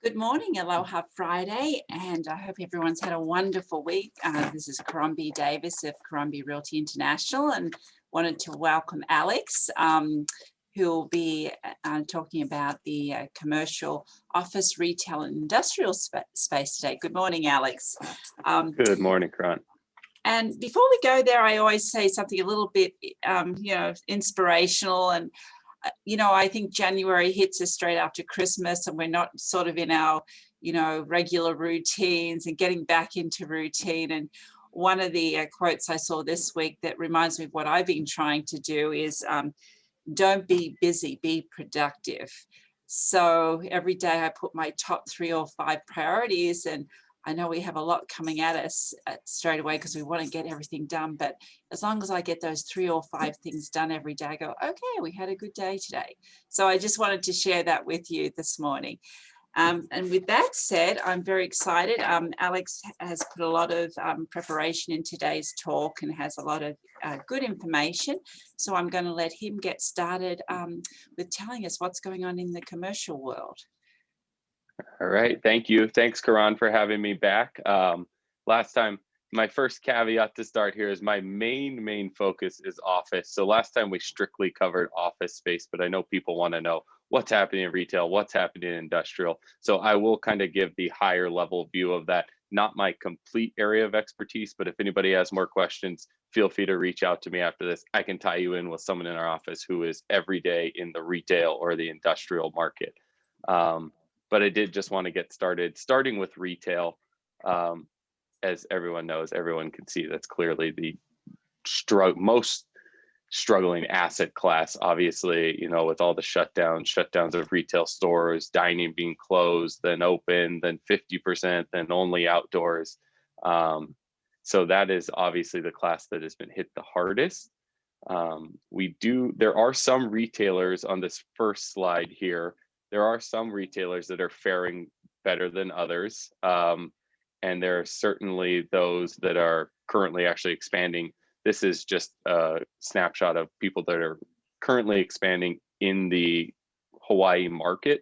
Good morning, Aloha Friday, and I hope everyone's had a wonderful week. This is Caron Davis of Caron Realty International, and wanted to welcome Alex, who will be talking about the commercial office, retail, and industrial space today. Good morning, Alex. Good morning, Caron. And before we go there, I always say something a little bit, inspirational. And I think January hits us straight after Christmas, and we're not sort of in our, regular routines and getting back into routine. And one of the quotes I saw this week that reminds me of what I've been trying to do is don't be busy, be productive. So every day I put my top 3 or 5 priorities, and I know we have a lot coming at us straight away because we want to get everything done. But as long as I get those 3 or 5 things done every day, I go, okay, we had a good day today. So I just wanted to share that with you this morning. And with that said, I'm very excited. Alex has put a lot of preparation in today's talk and has a lot of good information. So I'm going to let him get started with telling us what's going on in the commercial world. All right, thank you. Thanks, Caron, for having me back. Last time, my first caveat to start here is my main focus is office. So last time we strictly covered office space, but I know people want to know what's happening in retail, what's happening in industrial. So I will kind of give the higher level view of that, not my complete area of expertise, but if anybody has more questions, feel free to reach out to me after this. I can tie you in with someone in our office who is every day in the retail or the industrial market. But I did just want to get starting with retail. As everyone knows, everyone can see that's clearly the most struggling asset class, obviously, with all the shutdowns of retail stores, dining being closed, then open, then 50%, then only outdoors. So that is obviously the class that has been hit the hardest. There are some retailers on this first slide here. There are some retailers that are faring better than others. And there are certainly those that are currently actually expanding. This is just a snapshot of people that are currently expanding in the Hawaii market.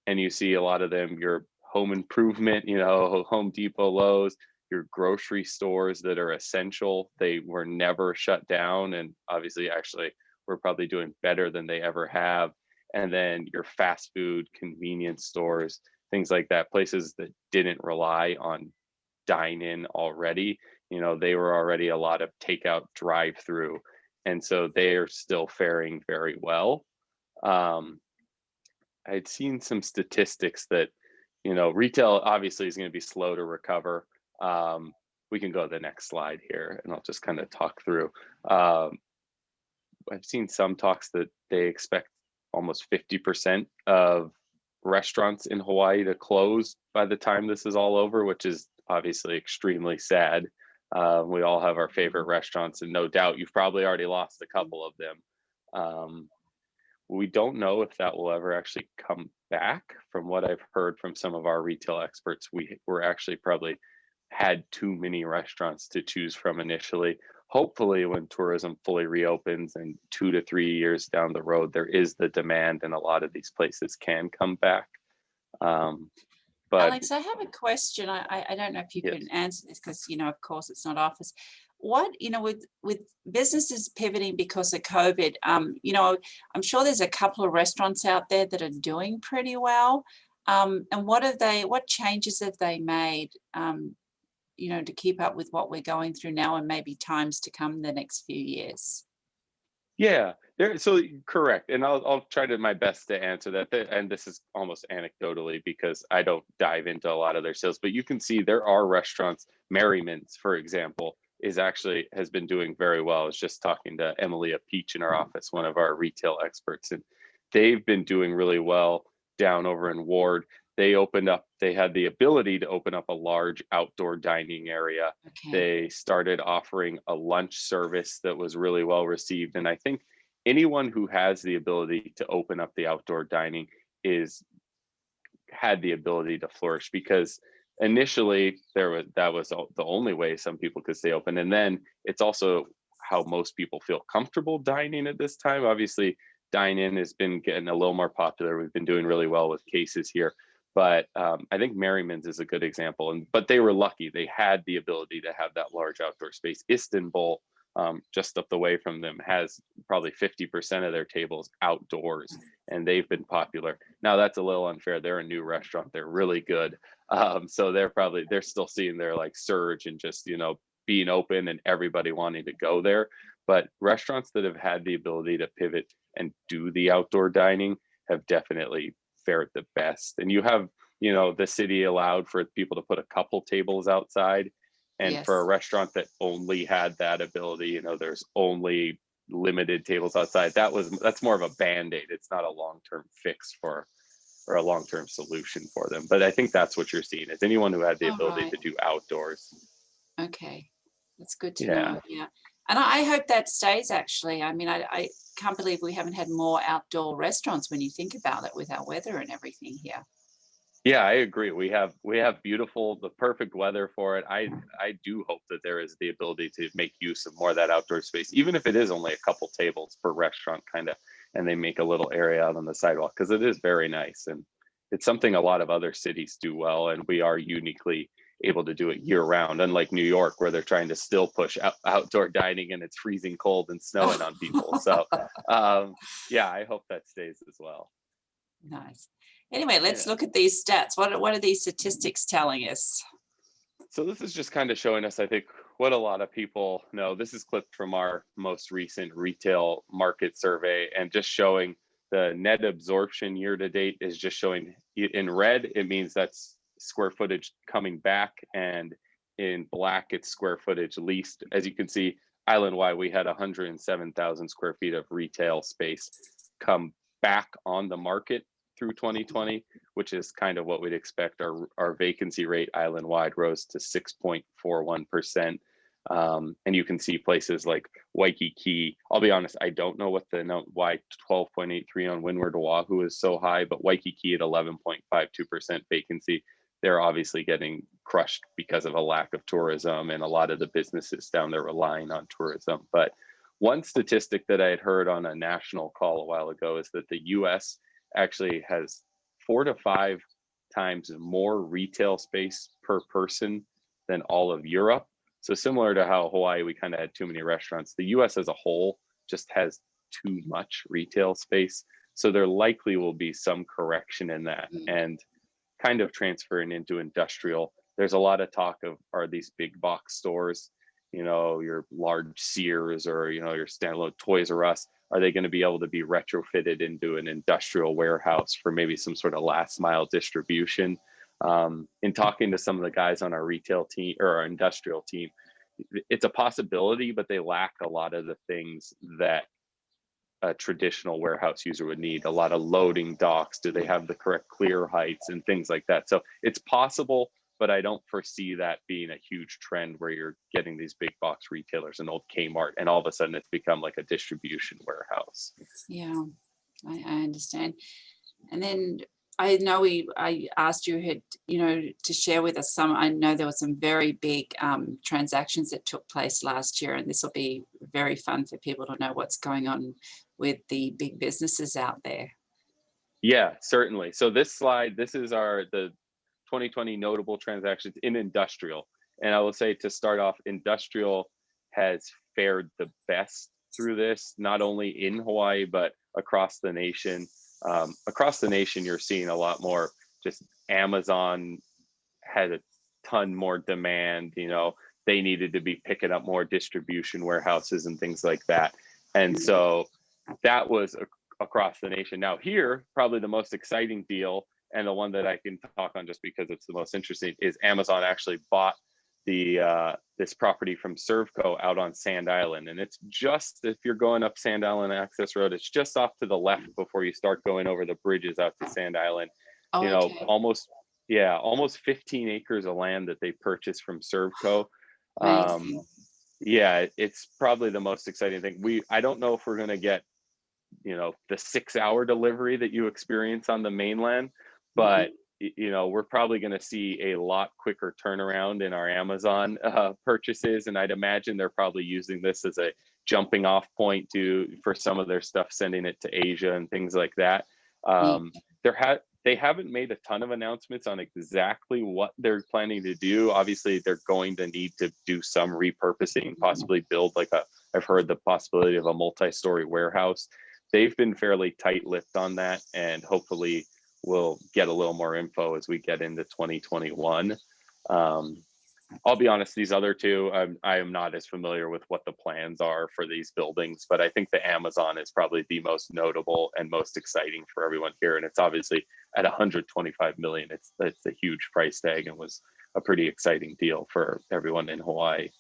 And you see a lot of them, your home improvement, Home Depot, Lowe's, your grocery stores that are essential. They were never shut down. And obviously, actually, we're probably doing better than they ever have. And then your fast food, convenience stores, things like that, places that didn't rely on dine-in already. They were already a lot of takeout, drive-through. And so they are still faring very well. I'd seen some statistics that, retail obviously is going to be slow to recover. We can go to the next slide here and I'll just kind of talk through. I've seen some talks that they expect almost 50% of restaurants in Hawaii to close by the time this is all over, which is obviously extremely sad. We all have our favorite restaurants, and no doubt you've probably already lost a couple of them. We don't know if that will ever actually come back. From what I've heard from some of our retail experts, we're actually probably had too many restaurants to choose from initially. Hopefully when tourism fully reopens and 2 to 3 years down the road, there is the demand and a lot of these places can come back. But Alex, I have a question. I don't know if you can answer this because, of course, it's not office. What, with businesses pivoting because of COVID, I'm sure there's a couple of restaurants out there that are doing pretty well. And what changes have they made, to keep up with what we're going through now and maybe times to come the next few years? Yeah, so correct. And I'll try to my best to answer that. And this is almost anecdotally because I don't dive into a lot of their sales, but you can see there are restaurants. Merriman's, for example, has been doing very well. I was just talking to Emilia Peach in our office, one of our retail experts, and they've been doing really well down over in Ward. They had the ability to open up a large outdoor dining area. Okay. They started offering a lunch service that was really well received. And I think anyone who has the ability to open up the outdoor dining had the ability to flourish, because initially that was the only way some people could stay open. And then it's also how most people feel comfortable dining at this time. Obviously, dine-in has been getting a little more popular. We've been doing really well with cases here. But I think Merriman's is a good example, but they were lucky. They had the ability to have that large outdoor space. Istanbul, just up the way from them, has probably 50% of their tables outdoors, and they've been popular. Now that's a little unfair. They're a new restaurant. They're really good. So they're still seeing their like surge and just, being open and everybody wanting to go there. But restaurants that have had the ability to pivot and do the outdoor dining have definitely fared the best. And you have, the city allowed for people to put a couple tables outside. And for a Yes. restaurant that only had that ability, there's only limited tables outside. That's more of a band-aid. It's not a long-term fix or a long-term solution for them. But I think that's what you're seeing, is anyone who had the All ability right. to do outdoors. Okay. That's good to Yeah. know. Yeah. And I hope that stays, actually. I mean, I can't believe we haven't had more outdoor restaurants when you think about it, with our weather and everything here. Yeah, I agree. We have the perfect weather for it. I do hope that there is the ability to make use of more of that outdoor space, even if it is only a couple tables per restaurant, kind of, and they make a little area out on the sidewalk, because it is very nice, and it's something a lot of other cities do well, and we are uniquely able to do it year round, unlike New York, where they're trying to still push outdoor dining and it's freezing cold and snowing on people. So yeah, I hope that stays as well. Nice. Anyway, let's Yeah. look at these stats. What are these statistics telling us? So this is just kind of showing us, I think, what a lot of people know. This is clipped from our most recent retail market survey, and just showing the net absorption year to date is just showing in red. It means that's square footage coming back, and in black, it's square footage leased. As you can see, island-wide, we had 107,000 square feet of retail space come back on the market through 2020, which is kind of what we'd expect. Our vacancy rate island-wide rose to 6.41%. And you can see places like Waikiki. I'll be honest, I don't know why 12.83 on Windward Oahu is so high, but Waikiki at 11.52% vacancy. They're obviously getting crushed because of a lack of tourism, and a lot of the businesses down there relying on tourism. But one statistic that I had heard on a national call a while ago is that the US actually has 4 to 5 times more retail space per person than all of Europe. So similar to how Hawaii, we kind of had too many restaurants, the US as a whole just has too much retail space. So there likely will be some correction in that, and kind of transferring into industrial. There's a lot of talk of, are these big box stores, your large Sears or, your standalone Toys R Us, are they going to be able to be retrofitted into an industrial warehouse for maybe some sort of last mile distribution? In talking to some of the guys on our retail team or our industrial team, it's a possibility, but they lack a lot of the things that a traditional warehouse user would need. A lot of loading docks. Do they have the correct clear heights and things like that? So it's possible, but I don't foresee that being a huge trend where you're getting these big box retailers, an old Kmart, and all of a sudden it's become like a distribution warehouse. Yeah, I understand. And then I know I asked you to share with us some. I know there were some very big transactions that took place last year, and this will be very fun for people to know what's going on with the big businesses out there. Yeah, certainly. So this slide, this is the 2020 notable transactions in industrial. And I will say, to start off, industrial has fared the best through this, not only in Hawaii, but across the nation. Across the nation, you're seeing a lot more. Just Amazon had a ton more demand. They needed to be picking up more distribution warehouses and things like that. And so that was across the nation. Now here, probably the most exciting deal, and the one that I can talk on just because it's the most interesting, is Amazon actually bought this property from Servco out on Sand Island. And it's just, if you're going up Sand Island Access Road, it's just off to the left before you start going over the bridges out to Sand Island. Oh, okay. Almost 15 acres of land that they purchased from Servco. Amazing. Yeah, it's probably the most exciting thing. I don't know if we're going to get the 6-hour delivery that you experience on the mainland, but we're probably going to see a lot quicker turnaround in our Amazon purchases, and I'd imagine they're probably using this as a jumping off point for some of their stuff, sending it to Asia and things like that. They haven't made a ton of announcements on exactly what they're planning to do. Obviously, they're going to need to do some repurposing, possibly build like I've heard the possibility of a multi-story warehouse. They've been fairly tight-lipped on that, and hopefully we'll get a little more info as we get into 2021. I'll be honest, these other two, I am not as familiar with what the plans are for these buildings, but I think the Amazon is probably the most notable and most exciting for everyone here. And it's obviously at 125 million. It's a huge price tag and was a pretty exciting deal for everyone in Hawaii.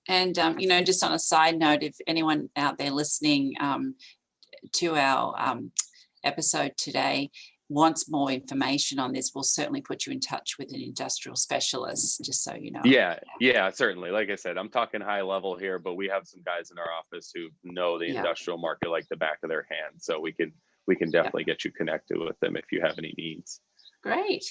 And, you know, just on a side note, if anyone out there listening to our episode today wants more information on this, we'll certainly put you in touch with an industrial specialist, just so you know. Yeah, certainly. Like I said, I'm talking high level here, but we have some guys in our office who know the industrial market like the back of their hand. So we can definitely get you connected with them if you have any needs. Great.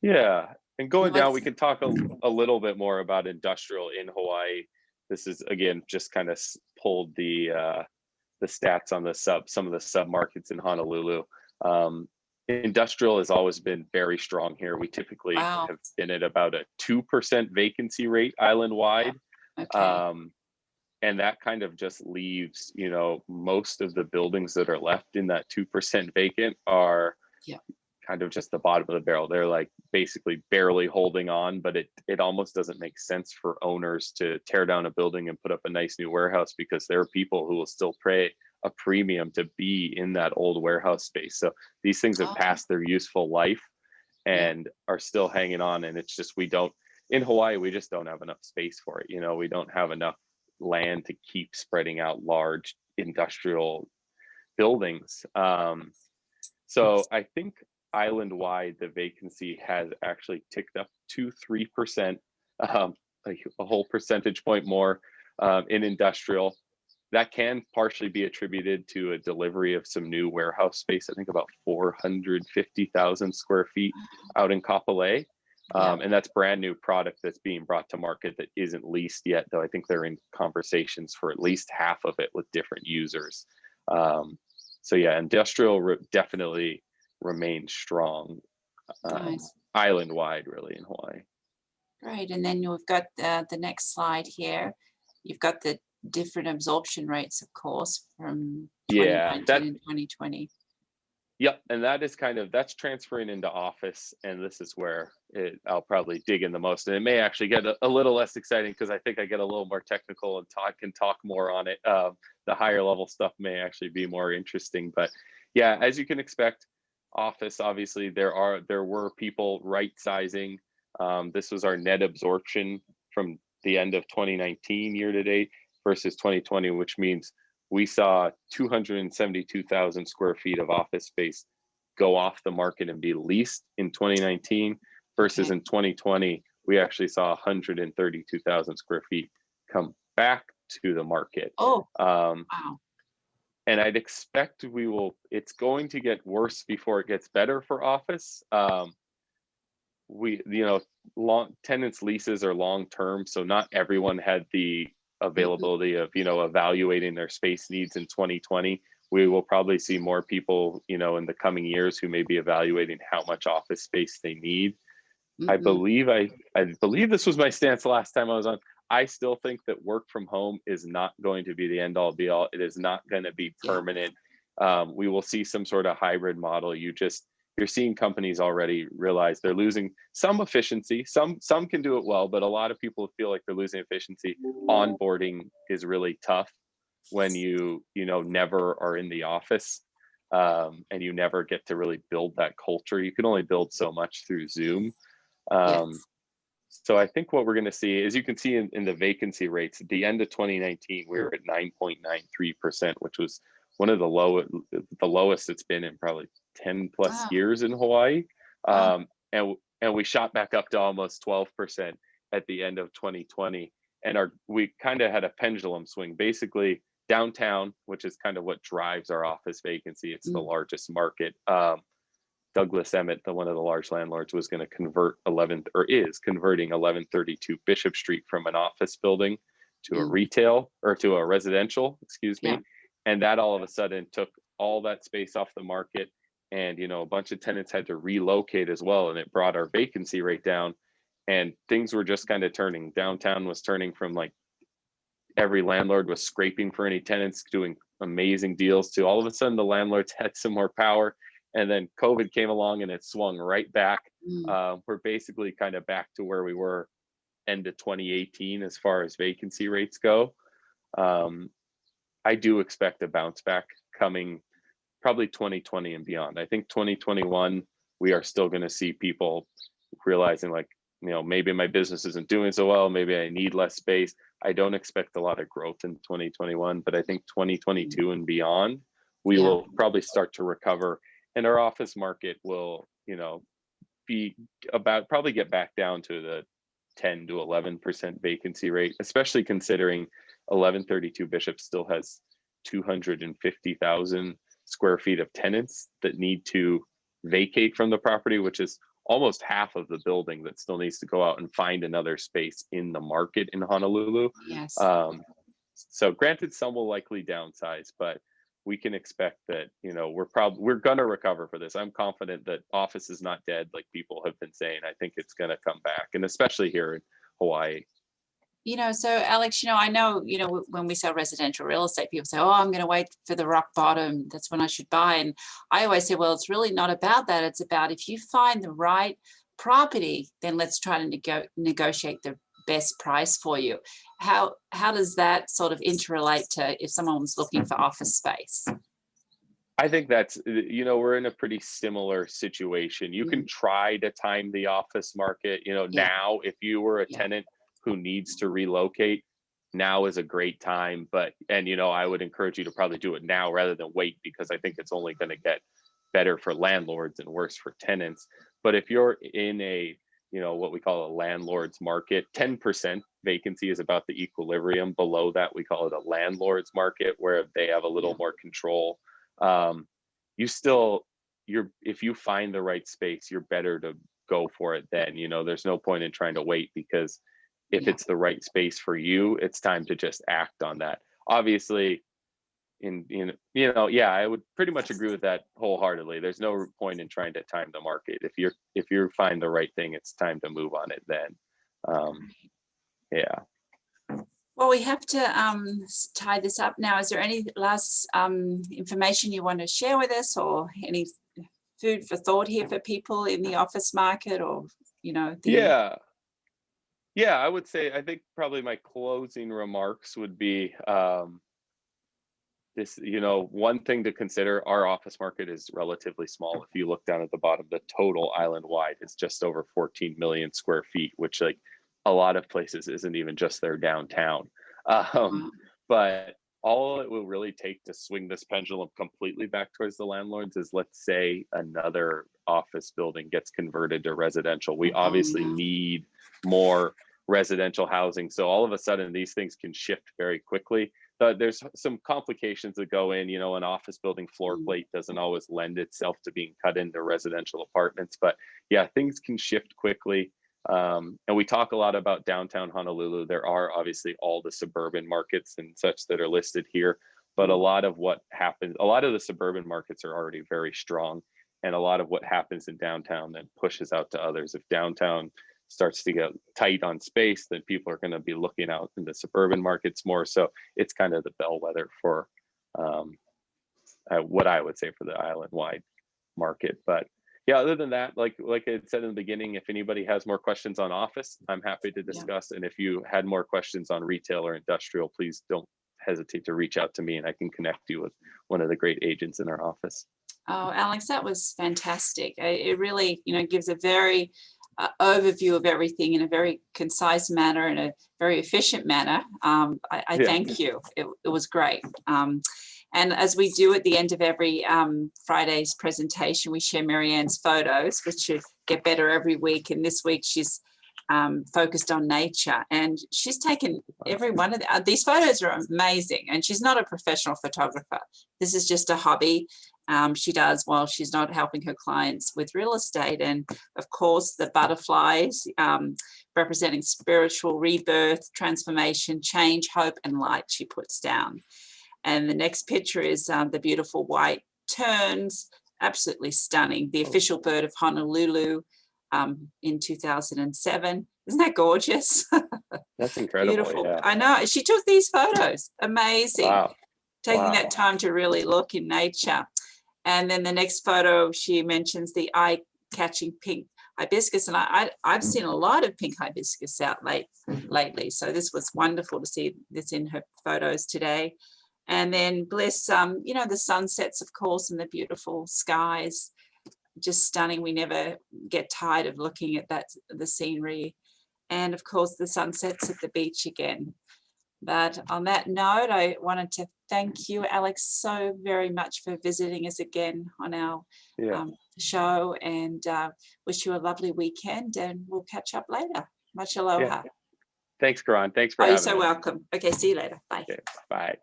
Yeah. And going down, we can talk a little bit more about industrial in Hawaii. This is, again, just kind of pulled the stats on some of the sub markets in Honolulu. Industrial has always been very strong here. We typically have been at about a 2% vacancy rate island wide. Okay. And that kind of just leaves, you know, most of the buildings that are left in that 2% vacant are kind of just the bottom of the barrel. They're like basically barely holding on, but it almost doesn't make sense for owners to tear down a building and put up a nice new warehouse, because there are people who will still pay a premium to be in that old warehouse space. So these things have passed their useful life and are still hanging on. And it's just, in Hawaii, we just don't have enough space for it. You know, we don't have enough land to keep spreading out large industrial buildings. So I think island wide, the vacancy has actually ticked up to 3%, like a whole percentage point more in industrial. That can partially be attributed to a delivery of some new warehouse space. I think about 450,000 square feet out in Kapolei. And that's brand new product that's being brought to market that isn't leased yet, though I think they're in conversations for at least half of it with different users. So yeah, industrial definitely remains strong, nice. Island wide, really, in Hawaii. Great. And then you've got the next slide here. You've got the different absorption rates, of course, from 2019 and 2020. Yep, and that is that's transferring into office, and this is where I'll probably dig in the most, and it may actually get a little less exciting because I think I get a little more technical and can talk more on it. The higher level stuff may actually be more interesting, but yeah, as you can expect, office, obviously there were people right sizing. This was our net absorption from the end of 2019 year to date versus 2020, which means we saw 272,000 square feet of office space go off the market and be leased in 2019 versus in 2020, we actually saw 132,000 square feet come back to the market. Wow. And I'd expect it's going to get worse before it gets better for office. Tenants leases are long-term, so not everyone had the availability of, evaluating their space needs in 2020. We will probably see more people, in the coming years who may be evaluating how much office space they need. I believe this was my stance the last time I was on. I still think that work from home is not going to be the end all be all. It is not going to be permanent. We will see some sort of hybrid model. You're seeing companies already realize they're losing some efficiency. Some can do it well, but a lot of people feel like they're losing efficiency. Onboarding is really tough when you never are in the office, and you never get to really build that culture. You can only build so much through Zoom. So I think what we're going to see, as you can see in the vacancy rates, at the end of 2019, we were at 9.93%, which was one of the lowest it's been in probably 10 plus years in Hawaii. And we shot back up to almost 12% at the end of 2020. And we kind of had a pendulum swing. Basically, downtown, which is kind of what drives our office vacancy, it's the largest market. Douglas Emmett, one of the large landlords, was going to is converting 1132 Bishop Street from an office building to a residential, excuse me. And that all of a sudden took all that space off the market and a bunch of tenants had to relocate as well, and it brought our vacancy rate down, and things were just kind of turning. Downtown was turning from like every landlord was scraping for any tenants, doing amazing deals, to all of a sudden the landlords had some more power, and then COVID came along and it swung right back. We're basically kind of back to where we were end of 2018 as far as vacancy rates go. I do expect a bounce back coming probably 2020 and beyond. I think 2021, we are still going to see people realizing like, maybe my business isn't doing so well, maybe I need less space. I don't expect a lot of growth in 2021, but I think 2022 and beyond, we will probably start to recover, and our office market will, be about, probably get back down to the 10 to 11% vacancy rate, especially considering 1132 Bishop still has 250,000 square feet of tenants that need to vacate from the property, which is almost half of the building that still needs to go out and find another space in the market in Honolulu. Yes. So granted, some will likely downsize, but we can expect that, we're going to recover for this. I'm confident that office is not dead, like people have been saying. I think it's going to come back, and especially here in Hawaii. So Alex, I know, when we sell residential real estate, people say, oh, I'm going to wait for the rock bottom. That's when I should buy. And I always say, well, it's really not about that. It's about if you find the right property, then let's try to negotiate the best price for you. How does that sort of interrelate to if someone's looking for office space? I think that's, we're in a pretty similar situation. You can try to time the office market, now, if you were a tenant who needs to relocate, now is a great time. But, I would encourage you to probably do it now rather than wait, because I think it's only going to get better for landlords and worse for tenants. But if you're in a, what we call a landlord's market, 10% vacancy is about the equilibrium. Below that, we call it a landlord's market, where they have a little more control. If you find the right space, you're better to go for it then. There's no point in trying to wait, because if it's the right space for you, it's time to just act on that. Obviously, I would pretty much agree with that wholeheartedly. There's no point in trying to time the market. If you find the right thing, it's time to move on it then. Well, we have to tie this up now. Is there any last information you want to share with us, or any food for thought here for people in the office market, or I would say, I think probably my closing remarks would be this, one thing to consider: our office market is relatively small. If you look down at the bottom, the total island wide is just over 14 million square feet, which, like, a lot of places isn't even just their downtown. But all it will really take to swing this pendulum completely back towards the landlords is, let's say, another office building gets converted to residential. We obviously need more residential housing. So all of a sudden, these things can shift very quickly. There's some complications that go in. An office building floor plate doesn't always lend itself to being cut into residential apartments. But things can shift quickly. And we talk a lot about downtown Honolulu. There are obviously all the suburban markets and such that are listed here, but a lot of the suburban markets are already very strong, and a lot of what happens in downtown then pushes out to others. If downtown starts to get tight on space, then people are going to be looking out in the suburban markets more. So it's kind of the bellwether for what I would say for the island-wide market. But other than that, like I said in the beginning, if anybody has more questions on office, I'm happy to discuss. And if you had more questions on retail or industrial, please don't hesitate to reach out to me, and I can connect you with one of the great agents in our office. Oh, Alex, that was fantastic. It really, gives a very overview of everything in a very concise manner, in a very efficient manner. I thank you. It was great. And as we do at the end of every Friday's presentation, we share Marianne's photos, which should get better every week. And this week she's focused on nature, and she's taken every one of these photos are amazing. And she's not a professional photographer. This is just a hobby she does while she's not helping her clients with real estate. And of course, the butterflies representing spiritual rebirth, transformation, change, hope, and light she puts down. And the next picture is the beautiful white terns absolutely stunning. The official bird of Honolulu in 2007. Isn't that gorgeous? That's incredible. Beautiful. Yeah. I know. She took these photos. Amazing. Wow. Taking Wow. that time to really look in nature. And then the next photo, she mentions the eye-catching pink hibiscus. And I've seen a lot of pink hibiscus out lately. So this was wonderful to see this in her photos today. And then Bliss, you know, the sunsets, of course, and the beautiful skies, just stunning. We never get tired of looking at that, the scenery. And of course, the sunsets at the beach again. But on that note, I wanted to thank you, Alex, so very much for visiting us again on our show, and wish you a lovely weekend, and we'll catch up later. Much aloha. Yeah. Thanks, Caron. Thanks for having me. having You're so me. welcome. Okay, see you later. Bye. Okay, bye.